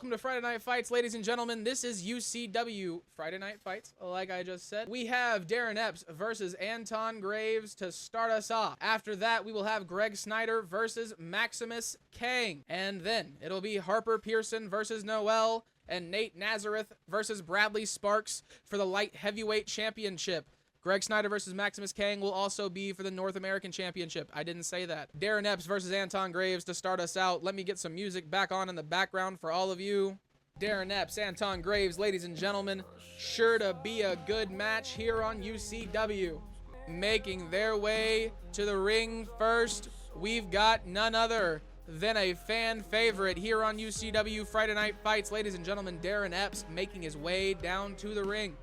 welcome to Friday Night Fights, ladies and gentlemen. This is UCW Friday Night Fights, like I just said. We have Darren Epps versus Anton Graves to start us off. After that, we will have Greg Snyder versus Maximus Kang. And then it'll be Harper Pearson versus Noel and Nate Nazareth versus Bradley Sparks for the light heavyweight championship. Greg Snyder versus Maximus Kang will also be for the North American Championship. I didn't say that. Darren Epps versus Anton Graves to start us out. Let me get some music back on in the background for all of you. Darren Epps, Anton Graves, ladies and gentlemen. Sure to be a good match here on UCW. Making their way to the ring first, we've got none other than a fan favorite here on UCW Friday Night Fights. Ladies and gentlemen, Darren Epps making his way down to the ring.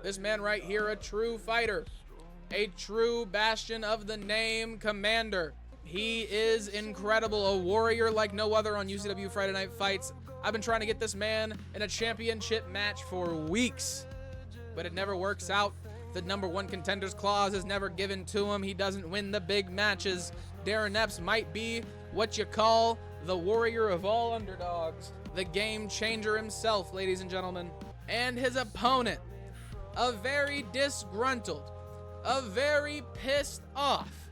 This man right here, a true fighter, a true bastion of the name Commander. He is incredible, a warrior like no other on UCW Friday Night Fights. I've been trying to get this man in a championship match for weeks, but it never works out. The #1 contenders clause is never given to him. He doesn't win the big matches. Darren Epps might be what you call the warrior of all underdogs, the game changer himself, ladies and gentlemen. And his opponent, a very disgruntled, a very pissed off,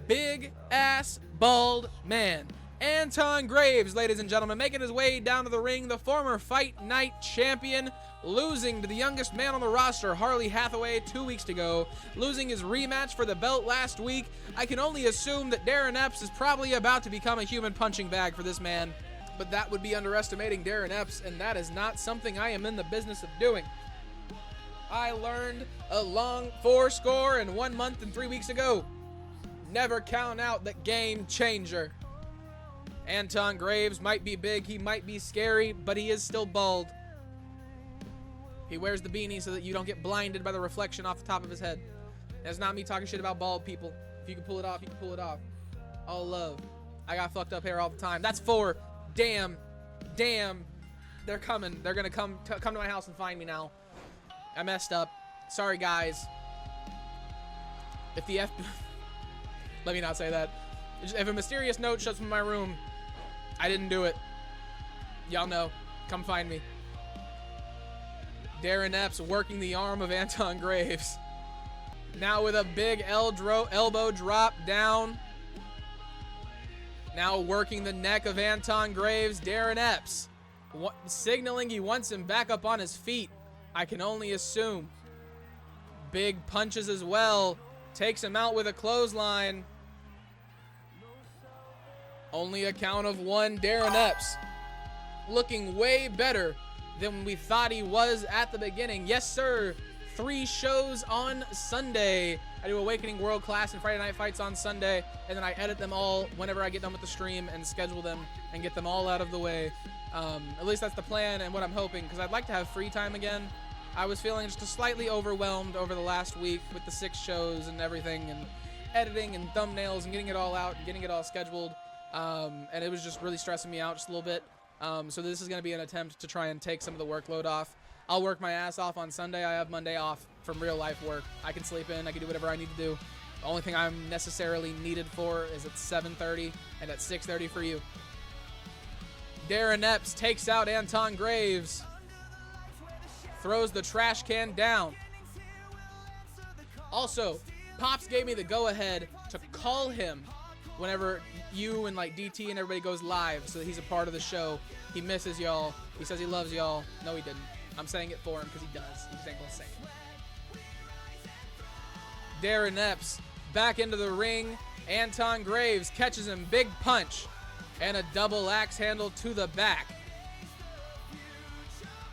big-ass, bald man. Anton Graves, ladies and gentlemen, making his way down to the ring, the former Fight Night champion, losing to the youngest man on the roster, Harley Hathaway, 2 weeks ago, losing his rematch for the belt last week. I can only assume that Darren Epps is probably about to become a human punching bag for this man, but that would be underestimating Darren Epps, and that is not something I am in the business of doing. I learned a long 4-1 month and 3 weeks ago. Never count out the game changer. Anton Graves might be big, he might be scary, but he is still bald. He wears the beanie so that you don't get blinded by the reflection off the top of his head. That's not me talking shit about bald people. If you can pull it off, you can pull it off. All love. I got fucked up hair all the time. That's 4. Damn. They're coming. They're gonna come to my house and find me now. I messed up. Sorry, guys. If the let me not say that. If a mysterious note shows up in my room, I didn't do it. Y'all know. Come find me. Darren Epps working the arm of Anton Graves. Now with a big elbow drop down. Now working the neck of Anton Graves. Darren Epps signaling he wants him back up on his feet. I can only assume. Big punches as well. Takes him out with a clothesline. Only a count of 1. Darren Epps looking way better than we thought he was at the beginning. Yes, sir. 3 shows on Sunday. I do Awakening World Class and Friday Night Fights on Sunday, and then I edit them all whenever I get done with the stream and schedule them and get them all out of the way. At least that's the plan and what I'm hoping, because I'd like to have free time again. I was feeling just slightly overwhelmed over the last week with the 6 shows and everything, and editing and thumbnails and getting it all out and getting it all scheduled. And it was just really stressing me out just a little bit. So this is going to be an attempt to try and take some of the workload off. I'll work my ass off on Sunday. I have Monday off from real life work. I can sleep in. I can do whatever I need to do. The only thing I'm necessarily needed for is at 7:30 and at 6:30 for you. Darren Epps takes out Anton Graves. Throws the trash can down. Also, Pops gave me the go-ahead to call him whenever you and like DT and everybody goes live, so that he's a part of the show. He misses y'all. He says he loves y'all. No, he didn't. I'm saying it for him because he does. He just ain't gonna say it. Darren Epps back into the ring. Anton Graves catches him. Big punch and a double axe handle to the back.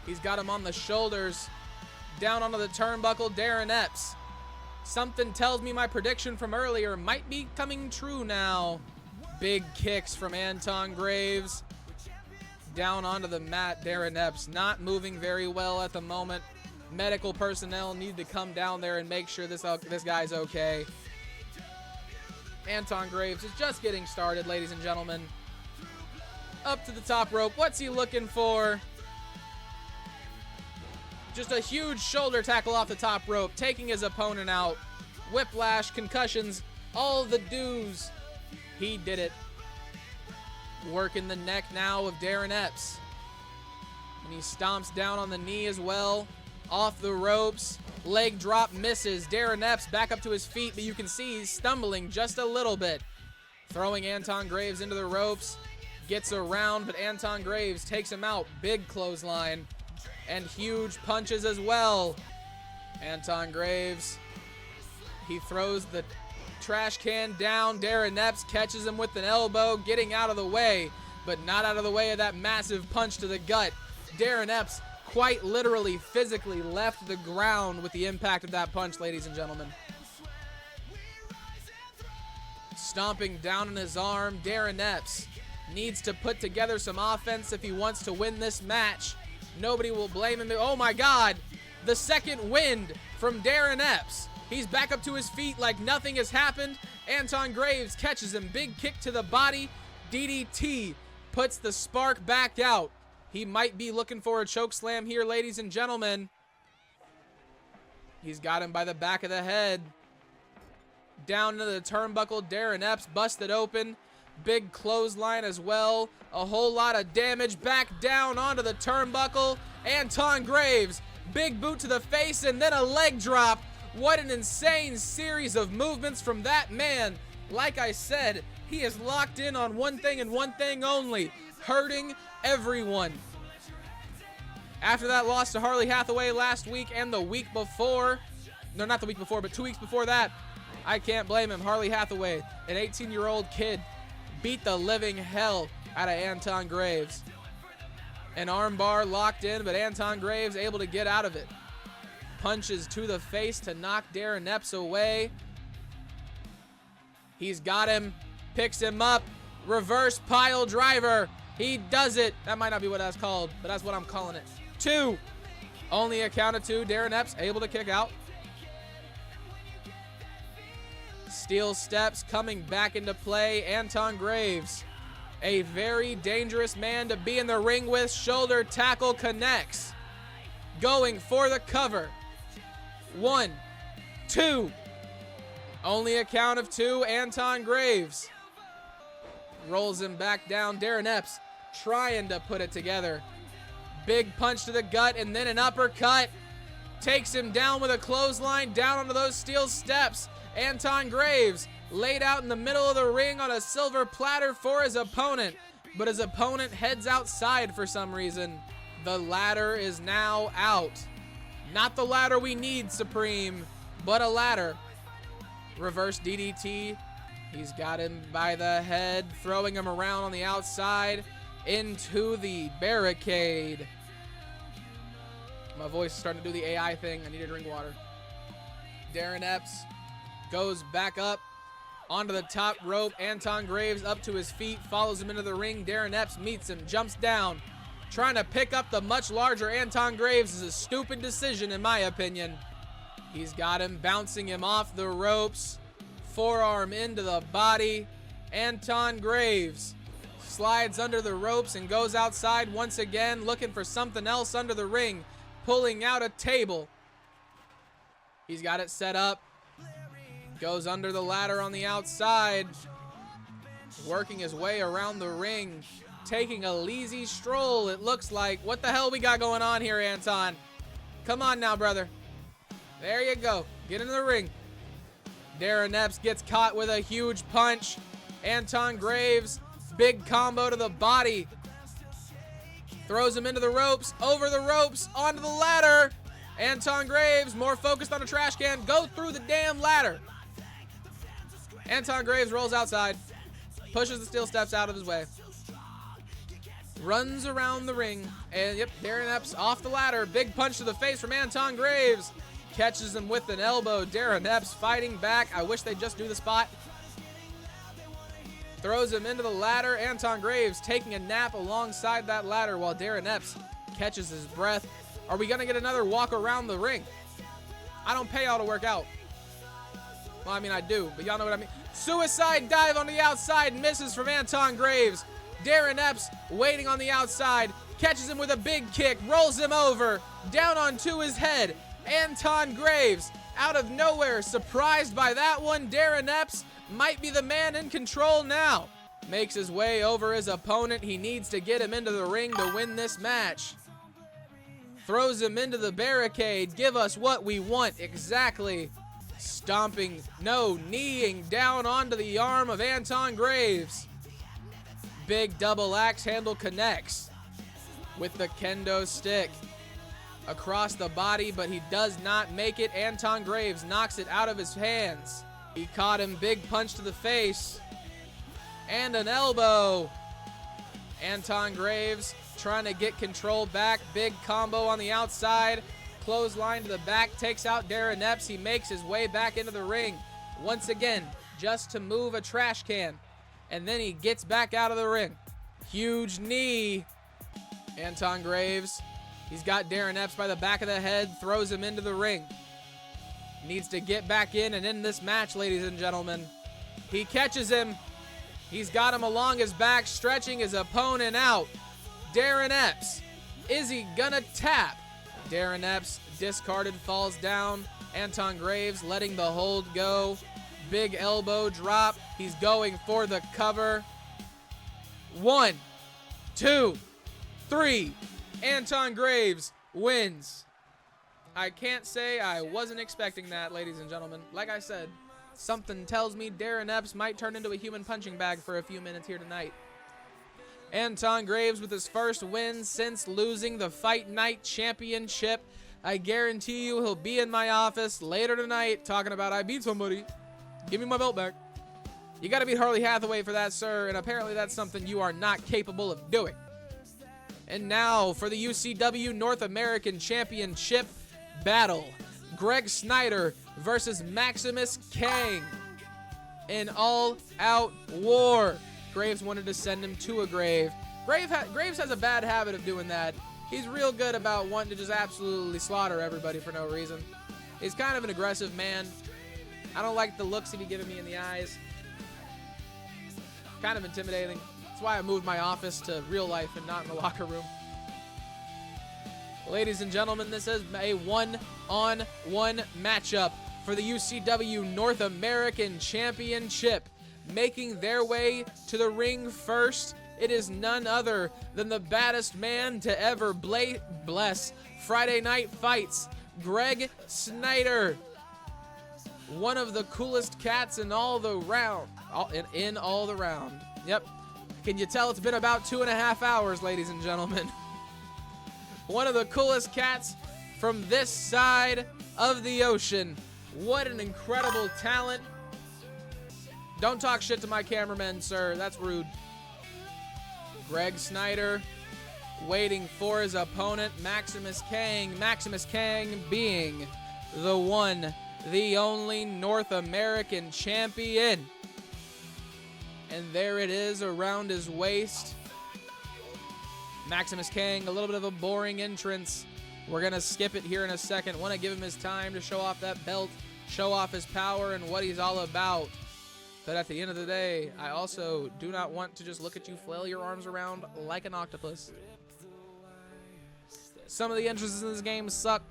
He's got him on the shoulders. Down onto the turnbuckle, Darren Epps. Something tells me my prediction from earlier might be coming true now. Big kicks from Anton Graves. Down onto the mat, Darren Epps not moving very well at the moment. Medical personnel need to come down there and make sure this guy's okay. Anton Graves is just getting started, ladies and gentlemen. Up to the top rope. What's he looking for? Just a huge shoulder tackle off the top rope, taking his opponent out. Whiplash, concussions, all the dues. He did it. Working the neck now of Darren Epps. And he stomps down on the knee as well. Off the ropes. Leg drop misses. Darren Epps back up to his feet, but you can see he's stumbling just a little bit. Throwing Anton Graves into the ropes. Gets around, but Anton Graves takes him out. Big clothesline. And huge punches as well. Anton Graves. He throws the trash can down. Darren Epps catches him with an elbow, getting out of the way, but not out of the way of that massive punch to the gut. Darren Epps quite literally, physically left the ground with the impact of that punch, ladies and gentlemen. Stomping down on his arm, Darren Epps needs to put together some offense if he wants to win this match. Nobody will blame him. Oh my God, the second wind from Darren Epps. He's back up to his feet like nothing has happened. Anton Graves catches him. Big kick to the body. DDT puts the spark back out. He might be looking for a choke slam here, ladies and gentlemen. He's got him by the back of the head. Down into the turnbuckle. Darren Epps busted open. Big clothesline as well. A whole lot of damage. Back down onto the turnbuckle. Anton Graves. Big boot to the face and then a leg drop. What an insane series of movements from that man. Like I said, he is locked in on one thing and one thing only. Hurting everyone. After that loss to Harley Hathaway last week and the week before, no, not the week before, but 2 weeks before that, I can't blame him. Harley Hathaway, an 18-year-old kid, beat the living hell out of Anton Graves. An armbar locked in, but Anton Graves able to get out of it. Punches to the face to knock Darren Epps away. He's got him, picks him up, reverse pile driver. He does it. That might not be what that's called, but that's what I'm calling it. 2. Only a count of 2. Darren Epps able to kick out. Steel steps coming back into play. Anton Graves, a very dangerous man to be in the ring with. Shoulder tackle connects. Going for the cover. 1, 2. Only a count of 2. Anton Graves rolls him back down. Darren Epps trying to put it together. Big punch to the gut and then an uppercut. Takes him down with a clothesline down onto those steel steps. Anton Graves laid out in the middle of the ring on a silver platter for his opponent, but his opponent heads outside for some reason. The ladder is now out. Not the ladder we need, Supreme, but a ladder. Reverse DDT. He's got him by the head, throwing him around on the outside into the barricade. My voice is starting to do the AI thing. I need to drink water. Darren Epps goes back up onto the top rope. Anton Graves up to his feet, follows him into the ring. Darren Epps meets him, jumps down. Trying to pick up the much larger Anton Graves is a stupid decision in my opinion. He's got him, bouncing him off the ropes. Forearm into the body. Anton Graves slides under the ropes and goes outside once again, looking for something else under the ring, pulling out a table. He's got it set up. Goes under the ladder on the outside, working his way around the ring, taking a lazy stroll, it looks like. What the hell we got going on here, Anton? Come on now, brother. There you go. Get into the ring. Darren Epps gets caught with a huge punch. Anton Graves, big combo to the body. Throws him into the ropes, over the ropes, onto the ladder. Anton Graves, more focused on the trash can, go through the damn ladder. Anton Graves rolls outside, pushes the steel steps out of his way. Runs around the ring, and yep, Darren Epps off the ladder. Big punch to the face from Anton Graves. Catches him with an elbow. Darren Epps fighting back. I wish they'd just do the spot. Throws him into the ladder. Anton Graves taking a nap alongside that ladder while Darren Epps catches his breath. Are we going to get another walk around the ring? I don't pay y'all to work out. Well, I mean, I do, but y'all know what I mean. Suicide dive on the outside. Misses from Anton Graves. Darren Epps waiting on the outside. Catches him with a big kick. Rolls him over. Down onto his head. Anton Graves out of nowhere. Surprised by that one. Darren Epps might be the man in control now. Makes his way over his opponent. He needs to get him into the ring to win this match. throws him into the barricade. Give us what we want. Exactly. Stomping, no, kneeing down onto the arm of Anton Graves. Big double axe handle connects with the kendo stick across the body, but he does not make it. Anton Graves knocks it out of his hands. He caught him. Big punch to the face and an elbow. Anton Graves trying to get control back. Big combo on the outside. Clothesline to the back. Takes out Darren Epps. He makes his way back into the ring. Once again, just to move a trash can. And then he gets back out of the ring. Huge knee. Anton Graves. He's got Darren Epps by the back of the head. Throws him into the ring. Needs to get back in and end this match, ladies and gentlemen. He catches him. He's got him along his back, stretching his opponent out. Darren Epps. Is he gonna tap? Darren Epps discarded, falls down. Anton Graves letting the hold go. Big elbow drop. He's going for the cover. 1, 2, 3. Anton Graves wins. I can't say I wasn't expecting that, ladies and gentlemen. Like I said, something tells me Darren Epps might turn into a human punching bag for a few minutes here tonight. Anton Graves with his first win since losing the Fight Night Championship. I guarantee you he'll be in my office later tonight talking about, I beat somebody. Give me my belt back. You got to beat Harley Hathaway for that, sir, and apparently that's something you are not capable of doing. And now for the UCW North American Championship battle. Greg Snyder versus Maximus Kang. An all-out war. Graves wanted to send him to a grave. Graves has a bad habit of doing that. He's real good about wanting to just absolutely slaughter everybody for no reason. He's kind of an aggressive man. I don't like the looks he'd be giving me in the eyes. Kind of intimidating. That's why I moved my office to real life and not in the locker room. Ladies and gentlemen, this is a one-on-one matchup for the UCW North American Championship. Making their way to the ring first, it is none other than the baddest man to ever bless Friday Night Fights, Greg Snyder. One of the coolest cats in all the round. In all the round. Yep. Can you tell it's been about 2.5 hours, ladies and gentlemen? One of the coolest cats from this side of the ocean. What an incredible talent. Don't talk shit to my cameraman, sir. That's rude. Greg Snyder waiting for his opponent, Maximus Kang. Maximus Kang being the one, the only North American champion. And there it is around his waist. Maximus Kang, a little bit of a boring entrance. We're going to skip it here in a second. Want to give him his time to show off that belt, show off his power and what he's all about. But at the end of the day, I also do not want to just look at you flail your arms around like an octopus. Some of the entrances in this game suck.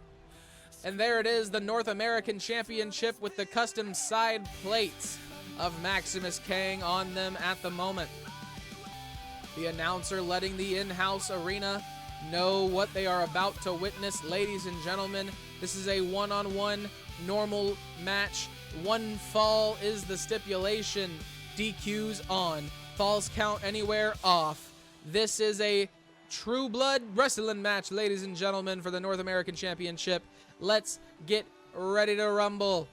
And there it is, the North American Championship with the custom side plates of Maximus Kang on them at the moment. The announcer letting the in-house arena know what they are about to witness. Ladies and gentlemen, this is a one-on-one normal match. One fall is the stipulation. DQs on. Falls count anywhere off. This is a true blood wrestling match, ladies and gentlemen, for the North American Championship. Let's get ready to rumble.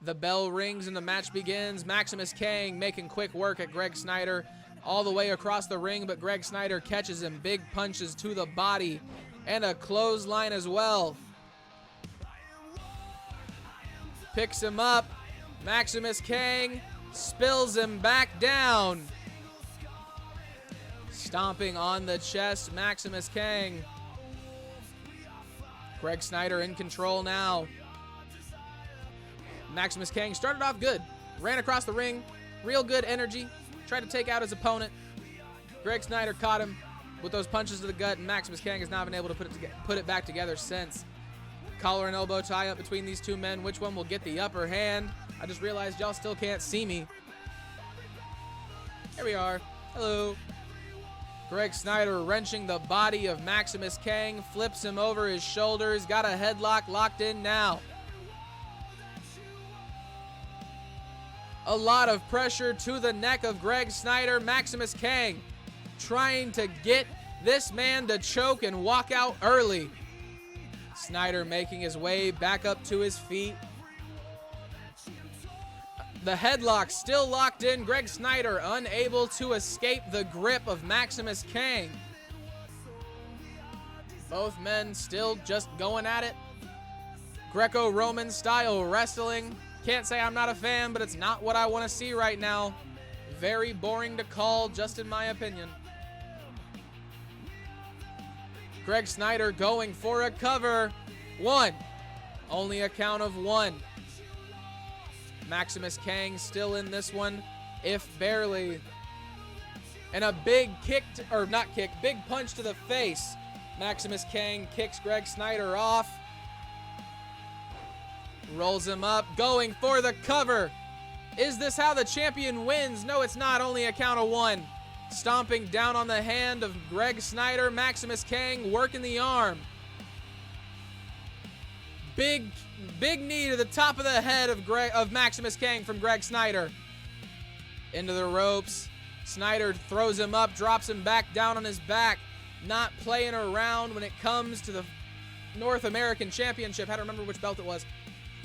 The bell rings and the match begins. Maximus Kang making quick work at Greg Snyder all the way across the ring, but Greg Snyder catches him. Big punches to the body and a clothesline as well. Picks him up. Maximus Kang spills him back down. Stomping on the chest, Maximus Kang. Greg Snyder in control now. Maximus Kang started off good. Ran across the ring. Real good energy. Tried to take out his opponent. Greg Snyder caught him with those punches to the gut, and Maximus Kang has not been able to put it back together since. Collar and elbow tie up between these two men. Which one will get the upper hand? I just realized y'all still can't see me. Here we are. Hello. Greg Snyder wrenching the body of Maximus Kang, flips him over his shoulders, got a headlock locked in now. A lot of pressure to the neck of Greg Snyder. Maximus Kang trying to get this man to choke and walk out early. Snyder making his way back up to his feet. The headlock still locked in. Greg Snyder unable to escape the grip of Maximus Kang. Both men still just going at it. Greco-Roman style wrestling. Can't say I'm not a fan, but it's not what I want to see right now. Very boring to call, just in my opinion. Greg Snyder going for a cover. One. Only a count of one. Maximus Kang still in this one, if barely. And a big big punch to the face. Maximus Kang kicks Greg Snyder off. Rolls him up, going for the cover. Is this how the champion wins? No, it's not. Only a count of one. Stomping down on the hand of Greg Snyder. Maximus Kang working the arm. Big knee to the top of the head of Maximus Kang from Greg Snyder. Into the ropes. Snyder throws him up, drops him back down on his back. Not playing around when it comes to the North American Championship. I had to remember which belt it was.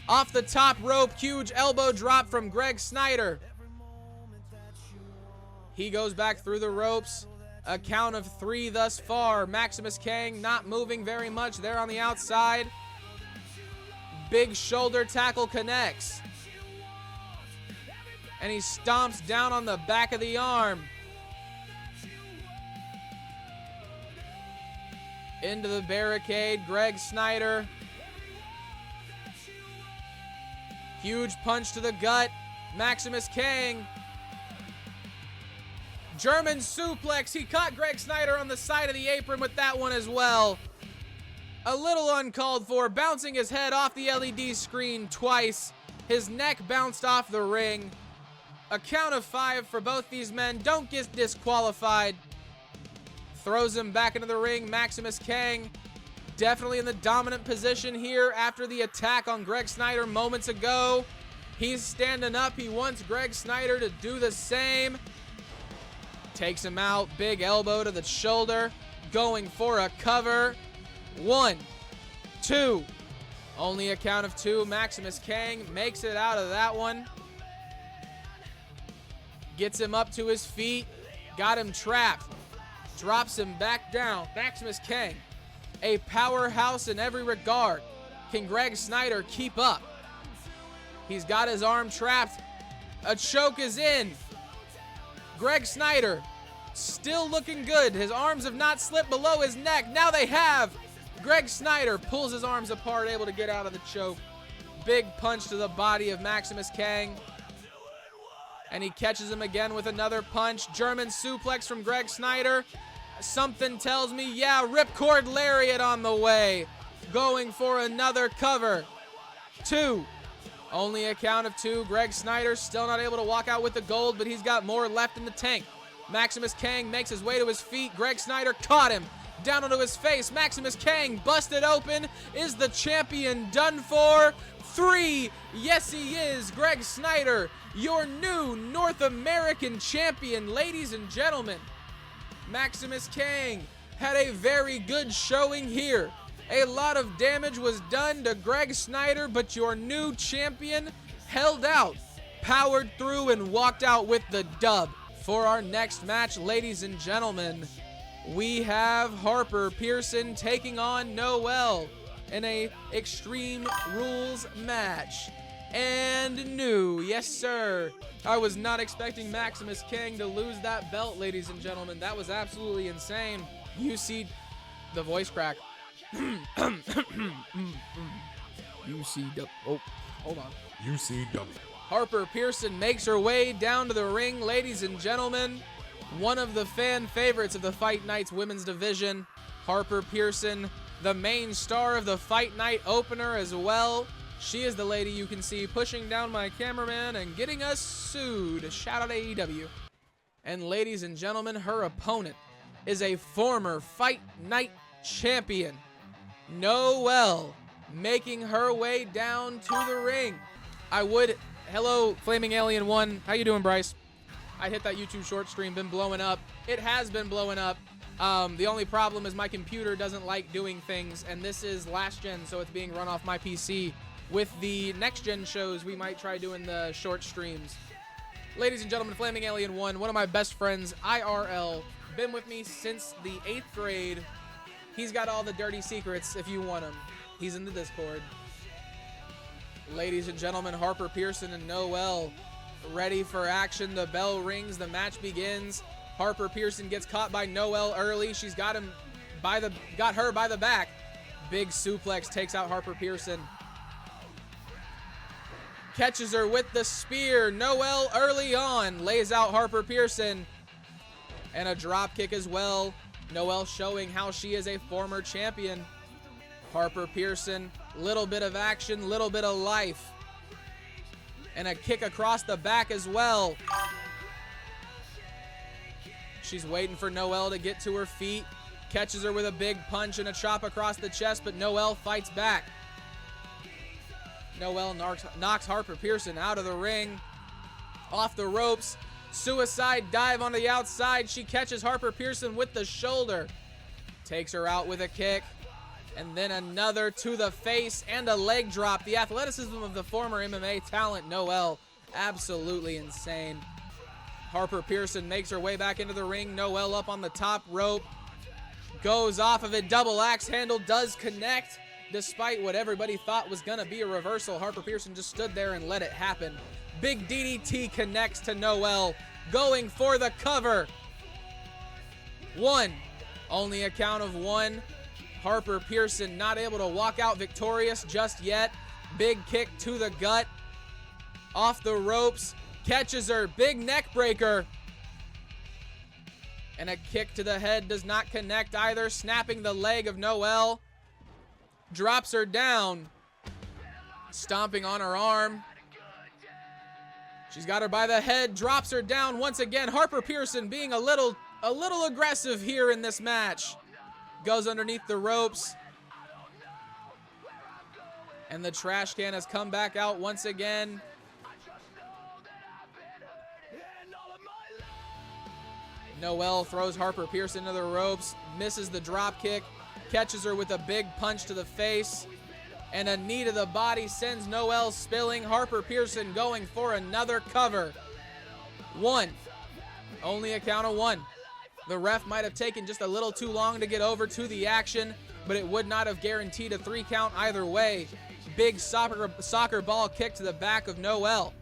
Off the top rope, huge elbow drop from Greg Snyder. He goes back through the ropes. A count of three thus far. Maximus Kang not moving very much there on the outside. Big shoulder tackle connects. And he stomps down on the back of the arm. Into the barricade, Greg Snyder. Huge punch to the gut. Maximus Kang. German suplex. He caught Greg Snyder on the side of the apron with that one as well. A little uncalled for. Bouncing his head off the LED screen twice. His neck bounced off the ring. A count of 5 for both these men. Don't get disqualified. Throws him back into the ring. Maximus Kang definitely in the dominant position here after the attack on Greg Snyder moments ago. He's standing up. He wants Greg Snyder to do the same. Takes him out. Big elbow to the shoulder. Going for a cover. 1, 2. Only a count of 2. Maximus Kang makes it out of that one. Gets him up to his feet. Got him trapped. Drops him back down. Maximus Kang, a powerhouse in every regard. Can Greg Snyder keep up? He's got his arm trapped. A choke is in. Greg Snyder still looking good. His arms have not slipped below his neck. Now they have. Greg Snyder pulls his arms apart, able to get out of the choke. Big punch to the body of Maximus Kang. And he catches him again with another punch. German suplex from Greg Snyder. Something tells me, yeah, ripcord lariat on the way. Going for another cover. 2. Only a count of 2. Greg Snyder still not able to walk out with the gold, but he's got more left in the tank. Maximus Kang makes his way to his feet. Greg Snyder caught him. Down onto his face. Maximus Kang busted open. Is the champion done for? 3. Yes, he is. Greg Snyder, your new North American champion, ladies and gentlemen. Maximus Kang had a very good showing here. A lot of damage was done to Greg Snyder, but your new champion held out, powered through, and walked out with the dub. For our next match, ladies and gentlemen, we have Harper Pearson taking on Noel in a Extreme Rules match. And new, yes sir. I was not expecting Maximus Kang to lose that belt, ladies and gentlemen. That was absolutely insane. UC, the voice crack. UCW. Oh, hold on. UCW. Harper Pearson makes her way down to the ring, ladies and gentlemen. One of the fan favorites of the Fight Night's women's division. Harper Pearson, the main star of the Fight Night opener as well. She is the lady you can see pushing down my cameraman and getting us sued. Shout out AEW. And ladies and gentlemen, her opponent, is a former Fight Night champion, Noelle, making her way down to the ring. Hello, Flaming Alien 1. How you doing, Bryce? I hit that YouTube short stream, been blowing up. It has been blowing up. The only problem is my computer doesn't like doing things, and this is last gen, so it's being run off my PC. With the next gen shows, we might try doing the short streams. Ladies and gentlemen, Flaming Alien 1, one of my best friends, IRL, been with me since the 8th grade. He's got all the dirty secrets if you want them. He's in the Discord. Ladies and gentlemen, Harper Pearson and Noelle ready for action. The bell rings, the match begins. Harper Pearson gets caught by Noelle early. She's got her by the back. Big suplex takes out Harper Pearson. Catches her with the spear. Noelle early on lays out Harper Pearson. And a drop kick as well. Noelle showing how she is a former champion. Harper Pearson, little bit of action, little bit of life. And a kick across the back as well. She's waiting for Noelle to get to her feet. Catches her with a big punch and a chop across the chest, but Noelle fights back. Noelle knocks Harper Pearson out of the ring. Off the ropes. Suicide dive on the outside. She catches Harper Pearson with the shoulder. Takes her out with a kick. And then another to the face and a leg drop. The athleticism of the former MMA talent, Noelle, absolutely insane. Harper Pearson makes her way back into the ring. Noelle up on the top rope. Goes off of it. Double axe handle does connect. Despite what everybody thought was going to be a reversal, Harper Pearson just stood there and let it happen. Big DDT connects to Noelle. Going for the cover. One. Only a count of one. Harper Pearson not able to walk out victorious just yet. Big kick to the gut. Off the ropes. Catches her. Big neck breaker. And a kick to the head does not connect either. Snapping the leg of Noelle. Drops her down. Stomping on her arm. She's got her by the head. Drops her down once again. Harper Pearson being a little aggressive here in this match. Goes underneath the ropes. And the trash can has come back out once again. Noelle throws Harper Pearson to the ropes. Misses the drop kick. Catches her with a big punch to the face. And a knee to the body sends Noelle spilling. Harper Pearson going for another cover. One. Only a count of one. The ref might have taken just a little too long to get over to the action, but it would not have guaranteed a 3 count either way. Big soccer ball kick to the back of Noelle.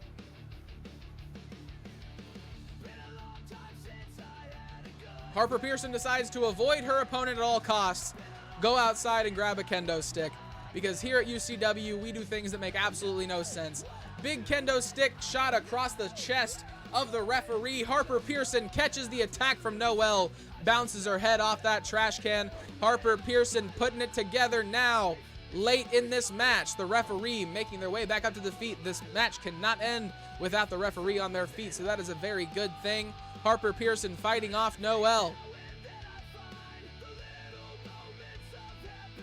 Harper Pearson decides to avoid her opponent at all costs. Go outside and grab a kendo stick. Because here at UCW, we do things that make absolutely no sense. Big kendo stick shot across the chest of the referee. Harper Pearson catches the attack from Noelle. Bounces her head off that trash can. Harper Pearson putting it together now. Late in this match, the referee making their way back up to the feet. This match cannot end without the referee on their feet, so that is a very good thing. Harper Pearson fighting off Noelle.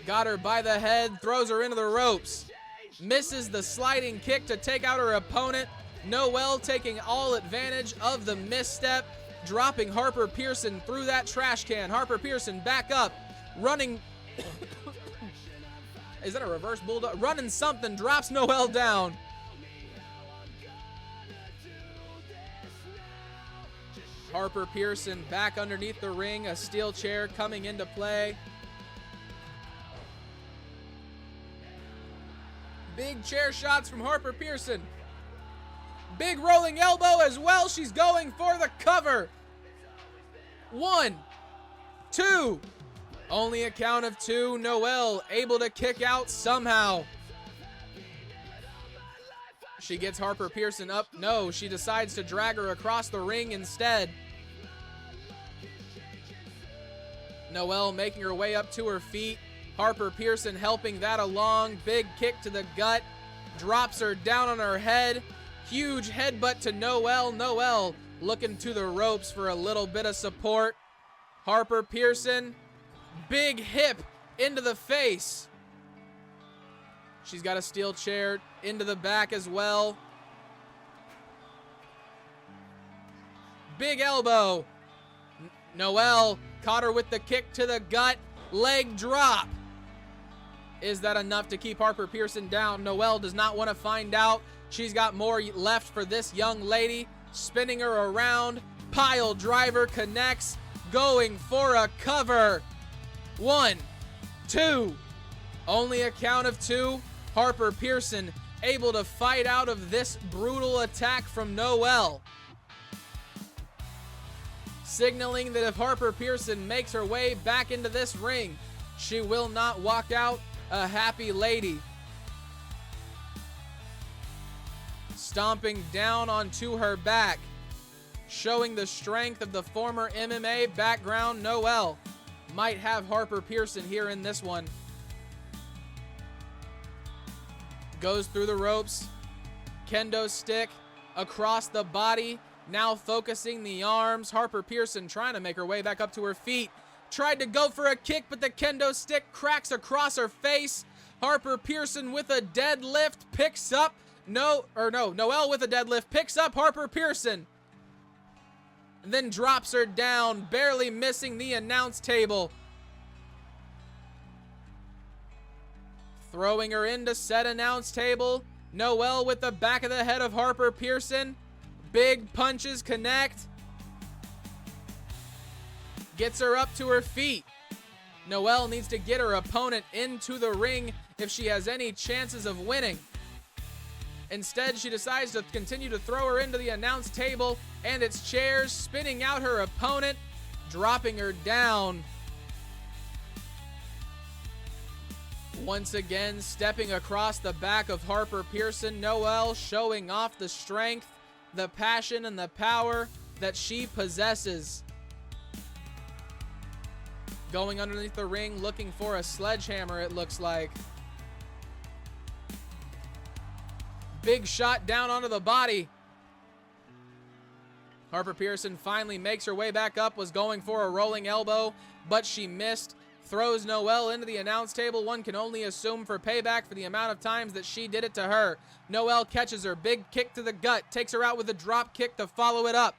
Got her by the head, throws her into the ropes. Misses the sliding kick to take out her opponent. Noelle taking all advantage of the misstep, dropping Harper Pearson through that trash can. Harper Pearson back up, running. Is that a reverse bulldog? Running something, drops Noelle down. Harper Pearson back underneath the ring, a steel chair coming into play. Big chair shots from Harper Pearson. Big rolling elbow as well. She's going for the cover. 1, 2. Only a count of 2. Noelle able to kick out somehow. She gets Harper Pearson up. No, she decides to drag her across the ring instead. Noelle making her way up to her feet. Harper Pearson helping that along. Big kick to the gut. Drops her down on her head. Huge headbutt to Noelle. Noelle looking to the ropes for a little bit of support. Harper Pearson, big hip into the face. She's got a steel chair into the back as well. Big elbow. Noelle caught her with the kick to the gut. Leg drop. Is that enough to keep Harper Pearson down? Noelle does not want to find out. She's got more left for this young lady. Spinning her around. Pile driver connects. Going for a cover. 1, 2. Only a count of 2. Harper Pearson able to fight out of this brutal attack from Noelle. Signaling that if Harper Pearson makes her way back into this ring, she will not walk out a happy lady. Stomping down onto her back, showing the strength of the former MMA background. Noelle might have Harper Pearson here in this one. Goes through the ropes, kendo stick across the body, now focusing the arms. Harper Pearson trying to make her way back up to her feet. Tried to go for a kick, but the kendo stick cracks across her face. Harper Pearson with a deadlift picks up. Noelle with a deadlift picks up Harper Pearson. And then drops her down, barely missing the announce table. Throwing her into said announce table. Noelle with the back of the head of Harper Pearson. Big punches connect. Gets her up to her feet. Noelle needs to get her opponent into the ring if she has any chances of winning. Instead, she decides to continue to throw her into the announce table and its chairs, spinning out her opponent, dropping her down. Once again, stepping across the back of Harper Pearson, Noelle showing off the strength, the passion, and the power that she possesses. Going underneath the ring, looking for a sledgehammer, it looks like. Big shot down onto the body. Harper Pearson finally makes her way back up, was going for a rolling elbow, but she missed. Throws Noelle into the announce table. One can only assume for payback for the amount of times that she did it to her. Noelle catches her. Big kick to the gut. Takes her out with a drop kick to follow it up.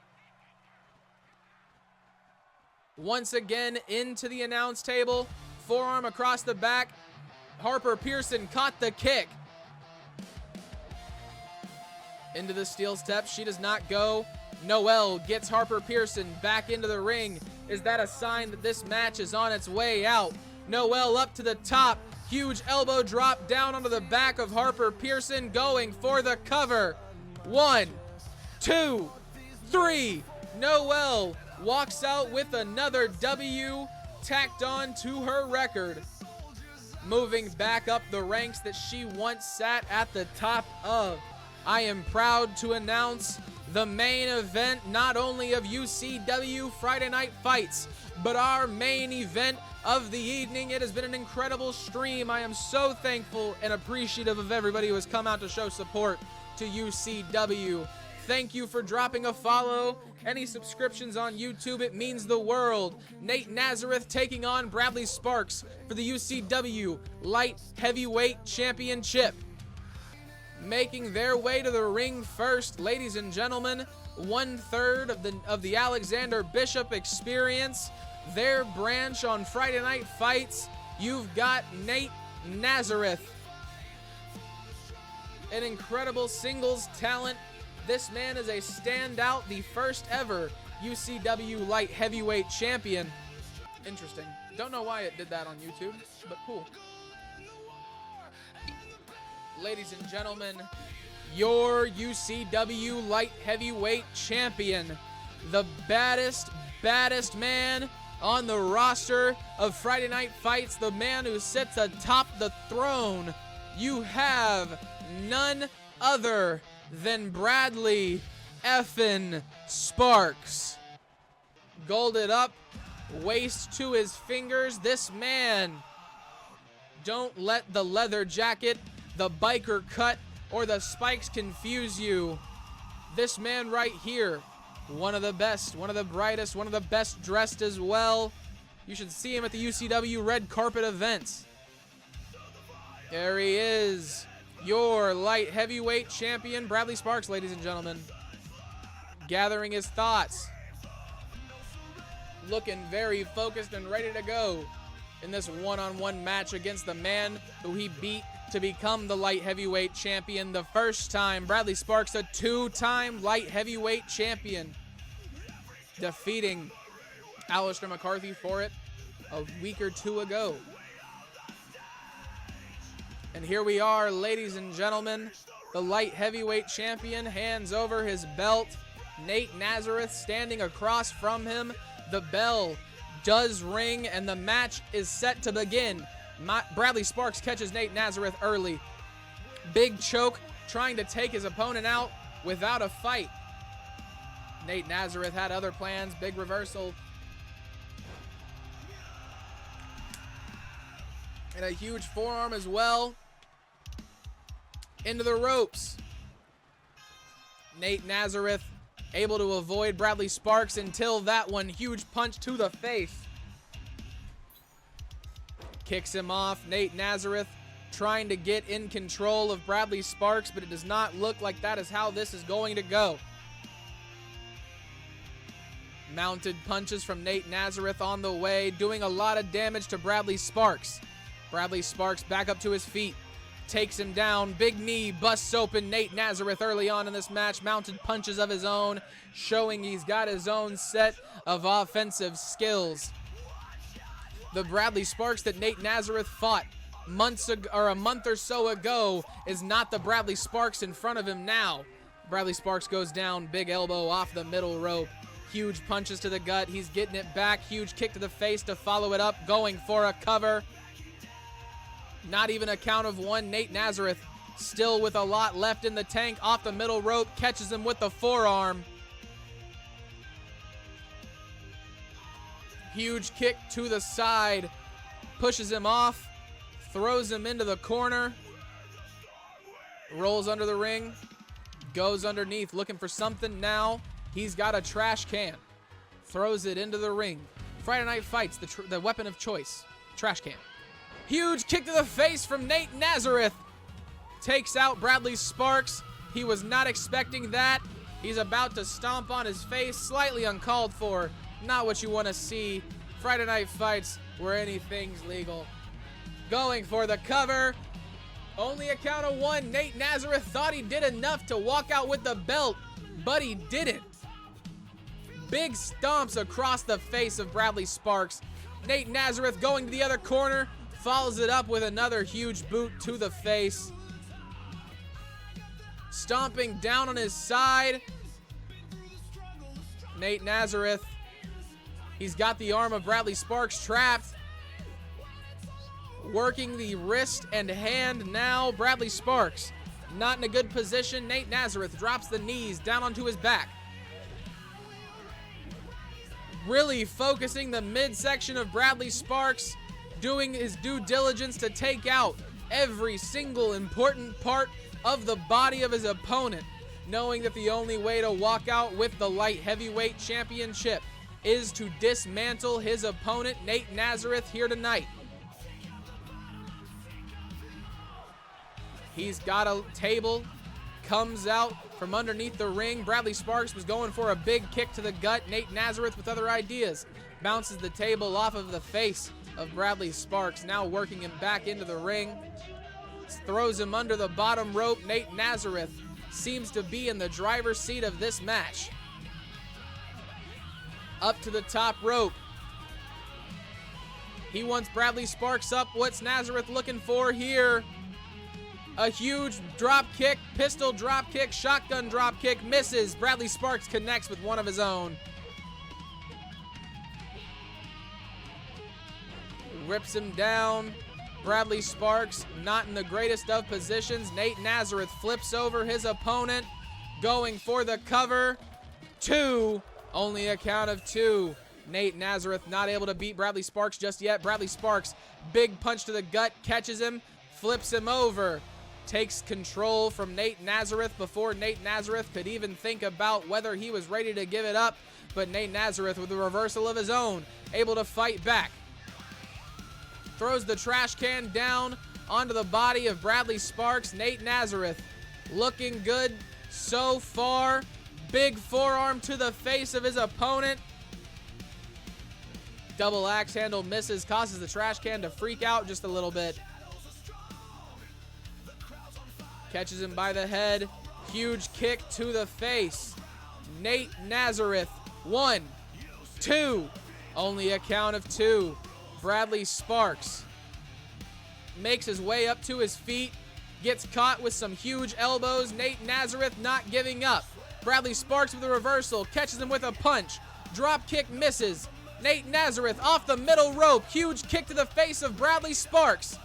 Once again into the announce table. Forearm across the back. Harper Pearson caught the kick. Into the steel steps. She does not go. Noelle gets Harper Pearson back into the ring. Is that a sign that this match is on its way out? Noelle up to the top. Huge elbow drop down onto the back of Harper Pearson, going for the cover. 1, 2, 3. Noelle walks out with another W tacked on to her record. Moving back up the ranks that she once sat at the top of. I am proud to announce the main event, not only of UCW Friday Night Fights, but our main event of the evening. It has been an incredible stream. I am so thankful and appreciative of everybody who has come out to show support to UCW. Thank you for dropping a follow. Any subscriptions on YouTube, it means the world. Nate Nazareth taking on Bradley Sparks for the UCW Light Heavyweight Championship. Making their way to the ring first, ladies and gentlemen, 1/3 of the Alexander Bishop Experience, their branch on Friday Night Fights. You've got Nate Nazareth, an incredible singles talent. This man is a standout, the first ever UCW Light Heavyweight Champion. Interesting. Don't know why it did that on YouTube, but cool. Ladies and gentlemen, your UCW Light Heavyweight Champion, the baddest man on the roster of Friday Night Fights, the man who sits atop the throne. You have none other than Bradley effin' Sparks. Golded up, waist to his fingers. This man, don't let the leather jacket, the biker cut, or the spikes confuse you. This man right here One of the best, one of the brightest, one of the best dressed as well. You should see him at the UCW red carpet events. There he is, your light heavyweight champion, Bradley Sparks, ladies and gentlemen. Gathering his thoughts. Looking very focused and ready to go in this one-on-one match against the man who he beat to become the light heavyweight champion the first time. Bradley Sparks, a two-time light heavyweight champion, defeating Alistair McCarthy for it a week or two ago. And here we are, ladies and gentlemen. The light heavyweight champion hands over his belt. Nate Nazareth standing across from him. The bell does ring, and the match is set to begin. Bradley Sparks catches Nate Nazareth early. Big choke, trying to take his opponent out without a fight. Nate Nazareth had other plans. Big reversal. And a huge forearm as well. Into the ropes. Nate Nazareth able to avoid Bradley Sparks until that one huge punch to the face. Kicks him off. Nate Nazareth trying to get in control of Bradley Sparks, but it does not look like that is how this is going to go. Mounted punches from Nate Nazareth on the way, doing a lot of damage to Bradley Sparks. Bradley Sparks back up to his feet. Takes him down. Big knee busts open Nate Nazareth early on in this match. Mounted punches of his own, showing he's got his own set of offensive skills. The Bradley Sparks that Nate Nazareth fought months ago, or a month or so ago, is not the Bradley Sparks in front of him now. Bradley Sparks goes down. Big elbow off the middle rope. Huge punches to the gut. He's getting it back. Huge kick to the face to follow it up. Going for a cover. Not even a count of one. Nate Nazareth still with a lot left in the tank. Off the middle rope. Catches him with the forearm. Huge kick to the side. Pushes him off. Throws him into the corner. Rolls under the ring. Goes underneath. Looking for something now. He's got a trash can. Throws it into the ring. Friday Night Fights, the weapon of choice. Trash can. Huge kick to the face from Nate Nazareth. Takes out Bradley Sparks. He was not expecting that. He's about to stomp on his face. Slightly uncalled for. Not what you want to see. Friday Night Fights where anything's legal. Going for the cover. Only a count of one. Nate Nazareth thought he did enough to walk out with the belt, but he didn't. Big stomps across the face of Bradley Sparks. Nate Nazareth going to the other corner. Follows it up with another huge boot to the face. Stomping down on his side. Nate Nazareth. He's got the arm of Bradley Sparks trapped. Working the wrist and hand now. Bradley Sparks not in a good position. Nate Nazareth drops the knees down onto his back. Really focusing the midsection of Bradley Sparks. Doing his due diligence to take out every single important part of the body of his opponent, knowing that the only way to walk out with the light heavyweight championship is to dismantle his opponent, Nate Nazareth, here tonight. He's got a table, comes out from underneath the ring. Bradley Sparks was going for a big kick to the gut. Nate Nazareth with other ideas. Bounces the table off of the face of Bradley Sparks, now working him back into the ring. Throws him under the bottom rope. Nate Nazareth seems to be in the driver's seat of this match. Up to the top rope. He wants Bradley Sparks up. What's Nazareth looking for here? A huge drop kick, pistol drop kick, shotgun drop kick, misses. Bradley Sparks connects with one of his own. Rips him down. Bradley Sparks not in the greatest of positions. Nate Nazareth flips over his opponent, going for the cover. Two. Only a count of two. Nate Nazareth not able to beat Bradley Sparks just yet. Bradley Sparks, big punch to the gut, catches him, flips him over. takes control from Nate Nazareth before Nate Nazareth could even think about whether he was ready to give it up. But Nate Nazareth, with a reversal of his own, able to fight back. Throws the trash can down onto the body of Bradley Sparks. Nate Nazareth looking good so far. Big forearm to the face of his opponent. Double axe handle misses, causes the trash can to freak out just a little bit. Catches him by the head. Huge kick to the face. Nate Nazareth, 1, 2. Only a count of 2. Bradley Sparks makes his way up to his feet. Gets caught with some huge elbows. Nate Nazareth not giving up. Bradley Sparks with a reversal. Catches him with a punch. Drop kick misses. Nate Nazareth off the middle rope. Huge kick to the face of Bradley Sparks.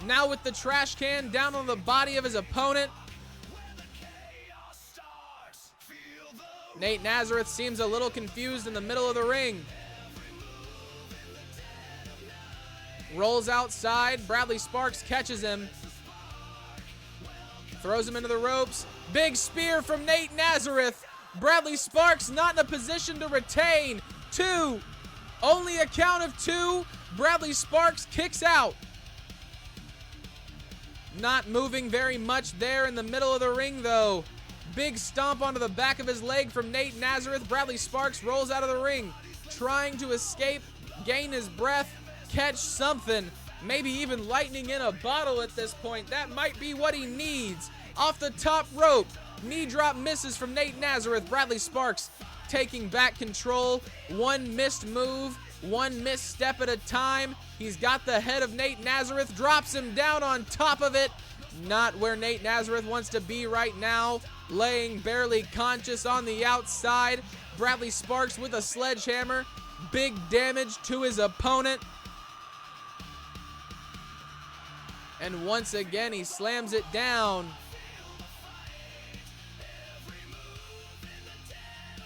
Now with the trash can down on the body of his opponent. Nate Nazareth seems a little confused in the middle of the ring. Rolls outside. Bradley Sparks catches him. Throws him into the ropes. Big spear from Nate Nazareth. Bradley Sparks not in a position to retain. 2. Only a count of 2. Bradley Sparks kicks out. Not moving very much there in the middle of the ring, though. Big stomp onto the back of his leg from Nate Nazareth. Bradley Sparks rolls out of the ring, trying to escape, gain his breath, catch something. Maybe even lightning in a bottle at this point. That might be what he needs. Off the top rope. Knee drop misses from Nate Nazareth. Bradley Sparks taking back control. One missed move, one misstep at a time. He's got the head of Nate Nazareth, drops him down on top of it. Not where Nate Nazareth wants to be right now. Laying barely conscious on the outside. Bradley Sparks with a sledgehammer. Big damage to his opponent. And once again, he slams it down.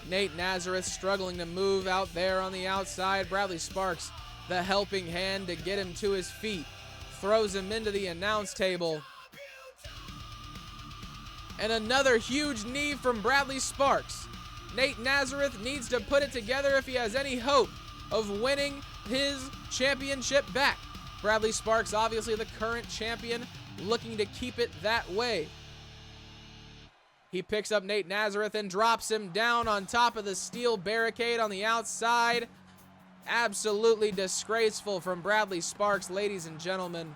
Nate Nazareth struggling to move out there on the outside. Bradley Sparks, the helping hand to get him to his feet. Throws him into the announce table. And another huge knee from Bradley Sparks. Nate Nazareth needs to put it together if he has any hope of winning his championship back. Bradley Sparks, obviously the current champion, looking to keep it that way. He picks up Nate Nazareth and drops him down on top of the steel barricade on the outside. Absolutely disgraceful from Bradley Sparks, ladies and gentlemen.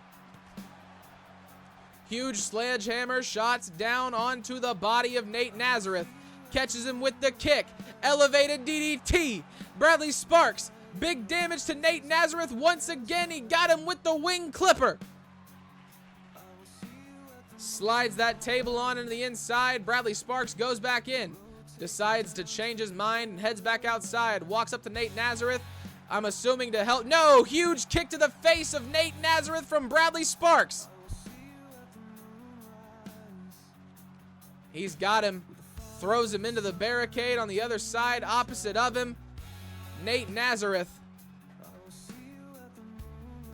Huge sledgehammer shots down onto the body of Nate Nazareth. Catches him with the kick. Elevated DDT. Bradley Sparks, big damage to Nate Nazareth. Once again, he got him with the wing clipper. Slides that table on into the inside. Bradley Sparks goes back in. Decides to change his mind and heads back outside. Walks up to Nate Nazareth. I'm assuming to help. No! Huge kick to the face of Nate Nazareth from Bradley Sparks. He's got him. Throws him into the barricade on the other side, opposite of him. Nate Nazareth.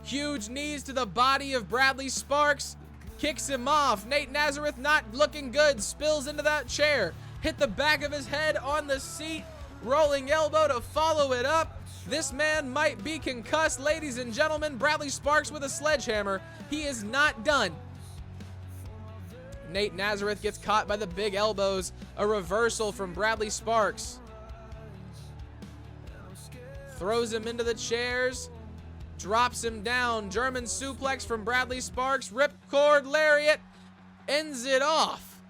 Huge knees to the body of Bradley Sparks. Kicks him off. Nate Nazareth not looking good. Spills into that chair. Hit the back of his head on the seat. Rolling elbow to follow it up. This man might be concussed, ladies and gentlemen. Bradley Sparks with a sledgehammer. He is not done. Nate Nazareth gets caught by the big elbows. A reversal from Bradley Sparks. Throws him into the chairs. Drops him down. German suplex from Bradley Sparks. Ripcord lariat. Ends it off.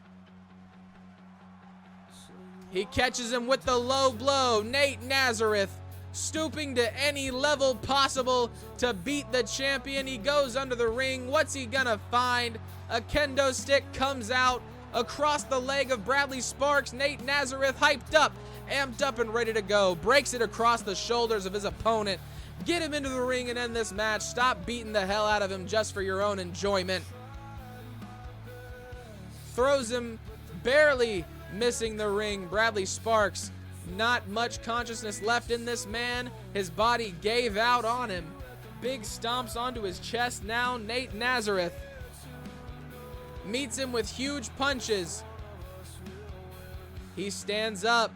He catches him with the low blow. Nate Nazareth stooping to any level possible to beat the champion. He goes under the ring. What's he gonna find? A kendo stick comes out across the leg of Bradley Sparks. Nate Nazareth hyped up, amped up and ready to go. Breaks it across the shoulders of his opponent. Get him into the ring and end this match. Stop beating the hell out of him just for your own enjoyment. Throws him, barely missing the ring. Bradley Sparks, not much consciousness left in this man. His body gave out on him. Big stomps onto his chest now. Nate Nazareth meets him with huge punches. He stands up.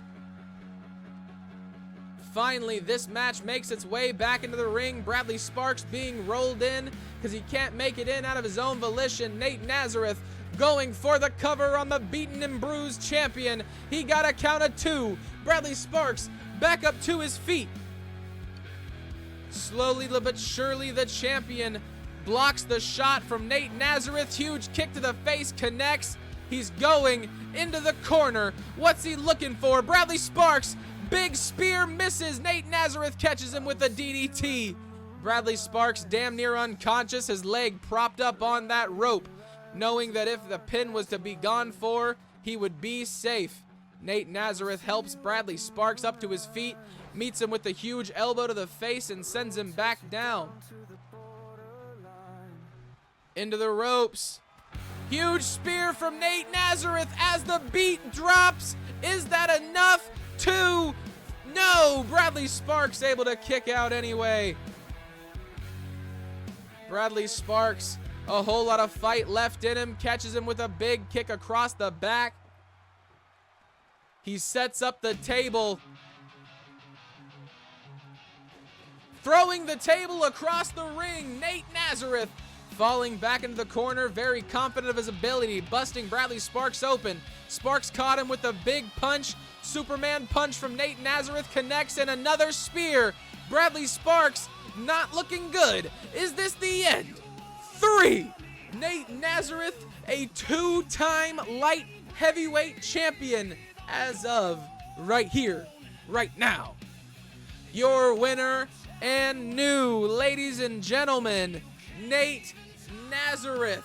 Finally, this match makes its way back into the ring. Bradley Sparks being rolled in because he can't make it in out of his own volition. Nate Nazareth going for the cover on the beaten and bruised champion. He got a count of 2. Bradley Sparks back up to his feet. Slowly but surely, the champion blocks the shot from Nate Nazareth. Huge kick to the face connects. He's going into the corner. What's he looking for? Bradley Sparks, big spear, misses. Nate Nazareth catches him with a DDT. Bradley Sparks damn near unconscious, his leg propped up on that rope, knowing that if the pin was to be gone for, he would be safe. Nate Nazareth helps Bradley Sparks up to his feet, meets him with a huge elbow to the face, and sends him back down. Into the ropes. Huge spear from Nate Nazareth as the beat drops. Is that enough? 2. No, Bradley Sparks able to kick out anyway. Bradley Sparks, a whole lot of fight left in him, catches him with a big kick across the back. He sets up the table. Throwing the table across the ring, Nate Nazareth falling back into the corner, very confident of his ability, busting Bradley Sparks open. Sparks caught him with a big punch. Superman punch from Nate Nazareth connects, and another spear. Bradley Sparks not looking good. Is this the end? 3. Nate Nazareth, a 2-time light heavyweight champion as of right here, right now. Your winner and new, ladies and gentlemen, Nate Nazareth.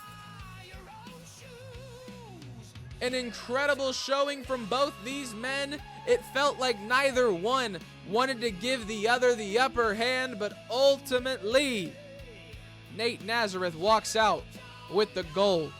An incredible showing from both these men. It felt like neither one wanted to give the other the upper hand, but ultimately, Nate Nazareth walks out with the gold.